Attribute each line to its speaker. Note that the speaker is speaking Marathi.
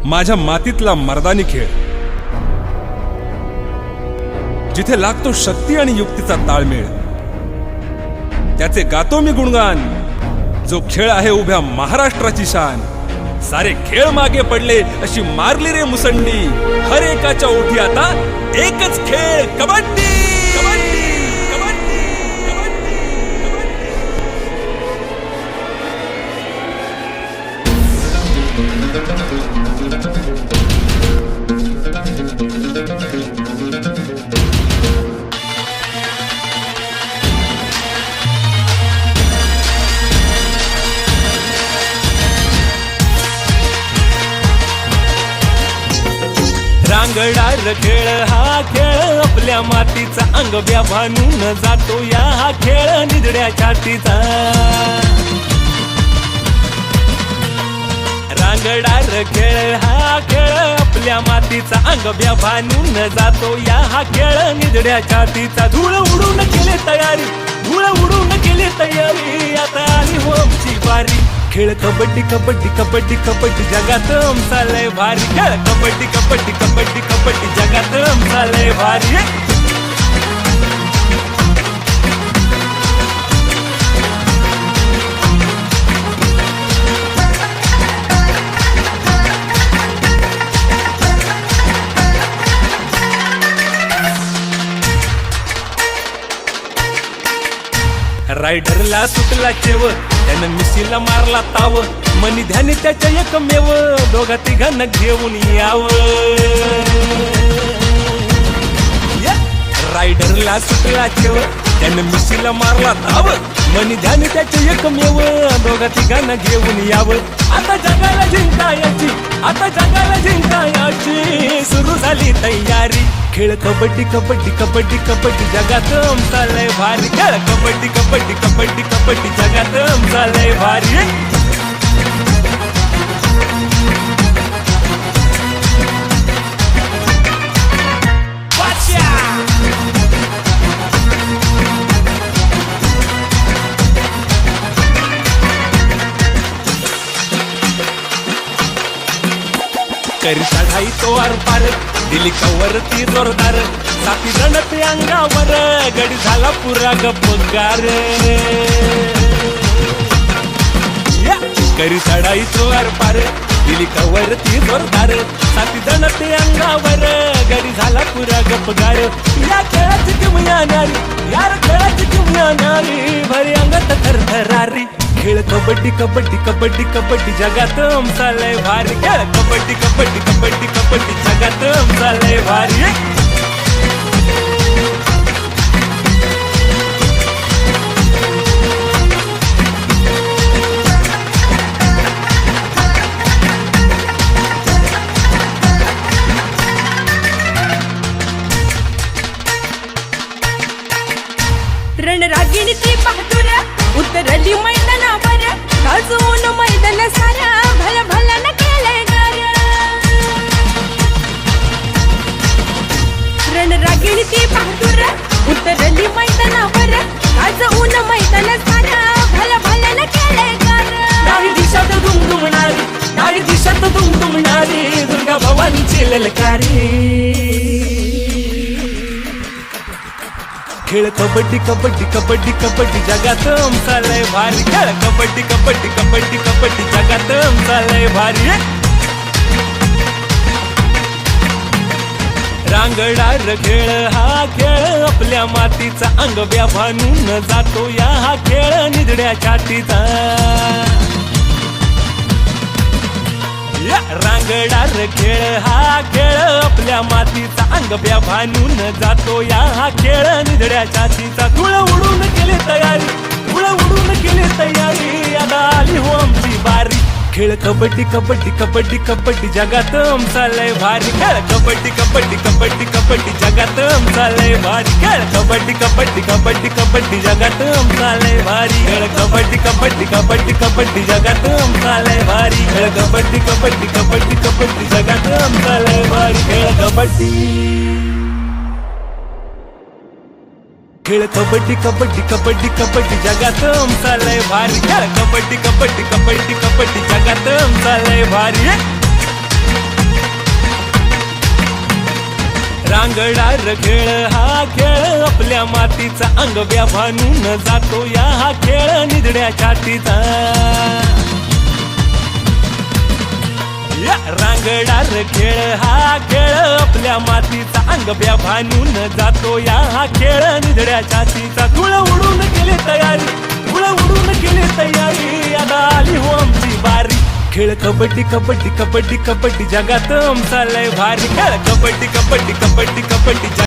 Speaker 1: माझ्या मातीतला मर्दानी खेळ, जिथे लागतो शक्ती आणि युक्तीचा ताळमेळ, त्याचे गातो मी गुणगान. जो खेळ आहे उभ्या महाराष्ट्राची शान. सारे खेळ मागे पडले अशी मारली रे मुसंडी. हर एकाच्या ओठी आता एकच खेळ, कबड्डी. रांगडार खेळ हा खेळ आपल्या मातीचा, अंग व्याभानून जातो या हा खेळ निधड्या छातीचा. रांगडार खेळ हा खेळ आपल्या मातीचा, अंग व्याभानून जातो या हा खेळ निधड्या छातीचा. धूळ उडून केली तयारी, धूळ उडून केली तयारी, आता आली हो आमची बारी. खेळ कबड्डी कबड्डी कबड्डी कबड्डी, जगात आमचा लय भारी. खेळ कबड्डी कबड्डी कबड्डी कबड्डी, जगात आमचा लय भारी. रायडरला सुटला चेव, त्यानं मिशीला मारला ताव. मनी ध्यानी त्याच्या एकमेव, दोघा तिघांना घेऊन यावं. रायडरला सुटला चेव, त्यानं मिशीला मारला ताव. मनी ध्यानी त्याच्या एकमेव, दोघा तिघांना घेऊन यावं. आता जगाला जिंकायची, आता जगाला जिंकायची, सुरू झाली तयारी. खेळ कबड्डी कबड्डी कबड्डी कबड्डी, जगात आमचा लय भारी. खेळ कबड्डी कबड्डी कबड्डी कबड्डी, जगात आमचा लय भारी. करी चढाई तो आरपार, दिली कवरती जोरदार. साथी जण ते अंगावर, गडी झाला पुरा गप्पगार. करी चढाई तो आरपार, दिली कवरती जोरदार. साथी जण ते अंगावर, गडी झाला पुरा गप्पगार. या खेळाची किमया नारी, यार खेळाची किमया नारी, भरी अंगात थरथरारी. खेळ कबड्डी कबड्डी कबड्डी कबड्डी, जगात आमचा लय भारी. खेळ कबड्डी कबड्डी कबड्डी कबड्डी, जगात आमचा लय भारी.
Speaker 2: रणरागिणी ती बहादूर उतरली मैदानावर, गाजवून मैदान सारा भला भला न केलंय गार. रणरागिणी ती बहादूर उतरली मैदानावर, गाजवून मैदान सारा भला भला न केलंय गार.
Speaker 3: डावी दिशात दुमदुमणारी, डावी दिशात दुमदुमणारी, दुर्गा भवानीची ललकारी. खेळ कबड्डी कबड्डी कबड्डी कबड्डी, जगात आमचा लय भारी. खेळ कबड्डी कबड्डी कबड्डी कबड्डी, जगात आमचा लय भारी. रांगडार खेळ हा खेळ आपल्या मातीचा, अंग व्याभानून जातो या हा खेळ निधड्या छातीचा. रांगडार खेळ हा खेळ आपल्या मातीचा, अंग व्याभानून जातो या हा खेळ निधड्या छातीचा. धूळ उडून केली तयारी, धूळ उडून केली तयारी, आता आली हो आमची बारी. खेळ कबड्डी कबड्डी कबड्डी कबड्डी, जगात आमचा लय भारी. खेळ कबड्डी कबड्डी कबड्डी कबड्डी, जगात आमचा लय भारी. खेळ कबड्डी कबड्डी कबड्डी कबड्डी, जगात आमचा लय भारी. खेळ कबड्डी कबड्डी कबड्डी कबड्डी, जगात आमचा लय भारी. खेळ कबड्डी कबड्डी कबड्डी कबड्डी, जगात आमचा लय भारी. खेळ कबड्डी, खेळ कबड्डी कबड्डी कबड्डी कबड्डी, जगात आमचा लय भारी. खेळ कबड्डी कबड्डी कबड्डी कबड्डी, जगात आमचा लय भारी. रांगडार खेळ हा खेळ आपल्या मातीचा अंग व्याभानून जातो या हा खेळ निधड्या छातीचा या रांगडार खेळ हा खेळ आपल्या मातीचा अंग व्याभानून जातो या हा खेळ निधड्या छातीचा धूळ उडून गेली तयारी धूळ उडून गेली तयारी आता आली हो आमची बारी खेळ कबड्डी कबड्डी कबड्डी कबड्डी जगात आमचा लय भारी खेळ कबड्डी कबड्डी कबड्डी कबड्डी